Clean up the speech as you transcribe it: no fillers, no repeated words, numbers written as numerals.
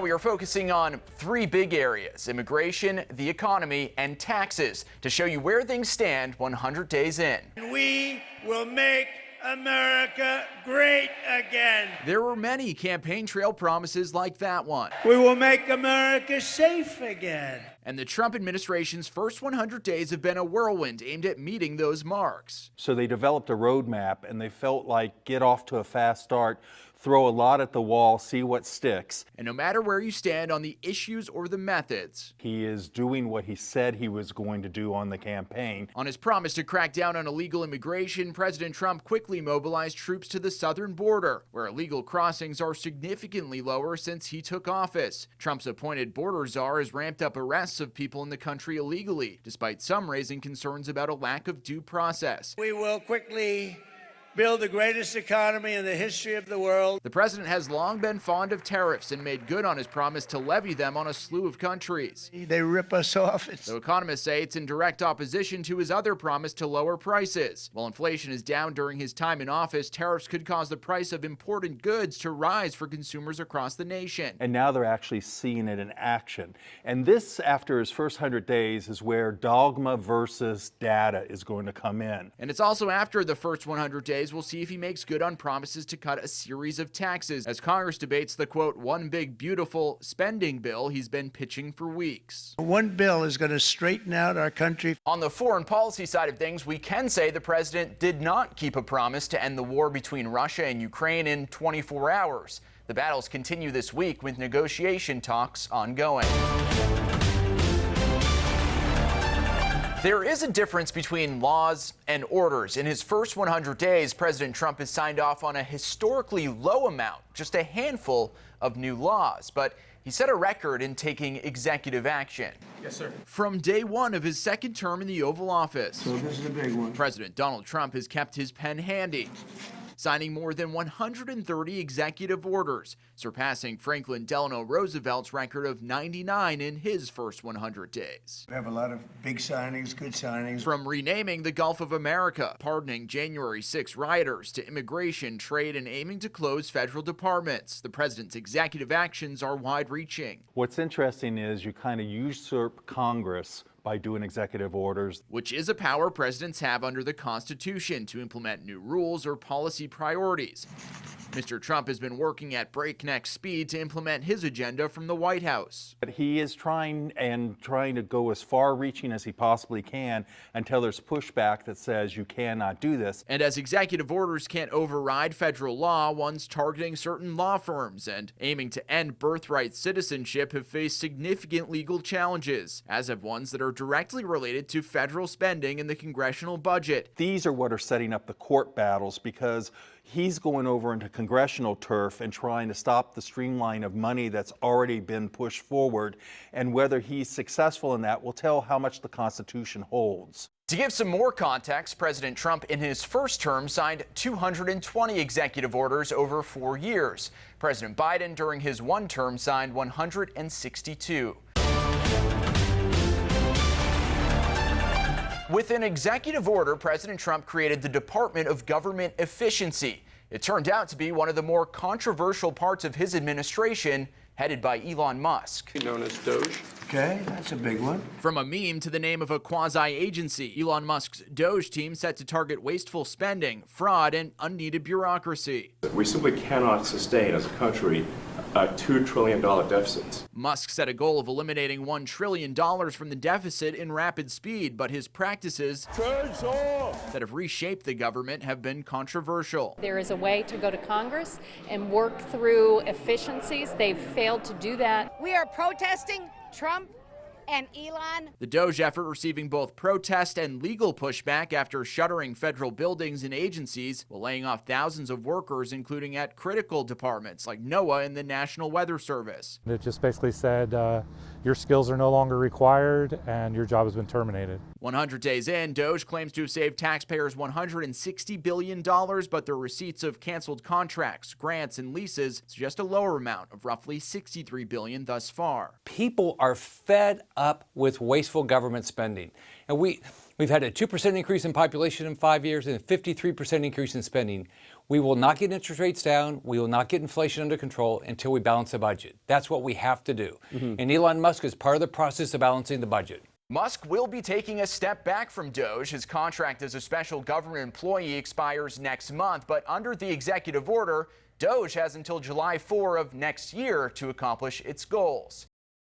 We are focusing on three big areas: immigration, the economy, and taxes, to show you where things stand 100 days in. We will make America great again. There were many campaign trail promises like that one. We will make America safe again. And the Trump administration's first 100 days have been a whirlwind aimed at meeting those marks. So they developed a roadmap and they felt like get off to a fast start, throw a lot at the wall, see what sticks. And no matter where you stand on the issues or the methods, he is doing what he said he was going to do on the campaign. On his promise to crack down on illegal immigration, President Trump quickly mobilized troops to the southern border, where illegal crossings are significantly lower since he took office. Trump's appointed border czar has ramped up arrests of people in the country illegally, despite some raising concerns about a lack of due process. We will quickly build the greatest economy in the history of the world. The president has long been fond of tariffs and made good on his promise to levy them on a slew of countries. They rip us off. Though economists say it's in direct opposition to his other promise to lower prices. While inflation is down during his time in office, tariffs could cause the price of imported goods to rise for consumers across the nation. And now they're actually seeing it in action. And this, after his first 100 days, is where dogma versus data is going to come in. And it's also after the first 100 days we'll see if he makes good on promises to cut a series of taxes, as Congress debates the, quote, one big beautiful spending bill he's been pitching for weeks. One bill is going to straighten out our country. On the foreign policy side of things, we can say the president did not keep a promise to end the war between Russia and Ukraine in 24 hours. The battles continue this week with negotiation talks ongoing. There is a difference between laws and orders. In his first 100 days, President Trump has signed off on a historically low amount, just a handful of new laws. But he set a record in taking executive action. Yes, sir. From day one of his second term in the Oval Office. So this is a big one. President Donald Trump has kept his pen handy, signing more than 130 executive orders, surpassing Franklin Delano Roosevelt's record of 99 in his first 100 days. We have a lot of big signings, good signings. From renaming the Gulf of America, pardoning January 6 rioters, to immigration, trade, and aiming to close federal departments, the president's executive actions are wide-reaching. What's interesting is you kind of usurp Congress by doing executive orders, which is a power presidents have under the Constitution to implement new rules or policy priorities. Mr. Trump has been working at breakneck speed to implement his agenda from the White House. But he is trying to go as far-reaching as he possibly can until there's pushback that says you cannot do this. And as executive orders can't override federal law, ones targeting certain law firms and aiming to end birthright citizenship have faced significant legal challenges, as have ones that are directly related to federal spending in the congressional budget. These are what are setting up the court battles, because he's going over into congressional turf and trying to stop the streamline of money that's already been pushed forward. And whether he's successful in that will tell how much the Constitution holds. To give some more context, President Trump in his first term signed 220 executive orders over 4 years. President Biden during his one term signed 162. With an executive order, President Trump created the Department of Government Efficiency. It turned out to be one of the more controversial parts of his administration, headed by Elon Musk. Known as Doge. Okay, that's a big one. From a meme to the name of a quasi-agency, Elon Musk's Doge team set to target wasteful spending, fraud, and unneeded bureaucracy. We simply cannot sustain as a country $2 trillion deficits. Musk set a goal of eliminating $1 trillion from the deficit in rapid speed, but his practices that have reshaped the government have been controversial. There is a way to go to Congress and work through efficiencies. They've failed to do that. We are protesting Trump and Elon. The Doge effort receiving both protest and legal pushback after shuttering federal buildings and agencies while laying off thousands of workers, including at critical departments like NOAA and the National Weather Service. It just basically said your skills are no longer required and your job has been terminated. 100 days in, Doge claims to have saved taxpayers $160 billion, but their receipts of canceled contracts, grants, and leases suggest a lower amount of roughly $63 billion thus far. People are fed up with wasteful government spending. And we've had a 2% increase in population in 5 years and a 53% increase in spending. We will not get interest rates down. We will not get inflation under control until we balance the budget. That's what we have to do. And Elon Musk is part of the process of balancing the budget. Musk will be taking a step back from Doge. His contract as a special government employee expires next month, but under the executive order, Doge has until July 4 of next year to accomplish its goals.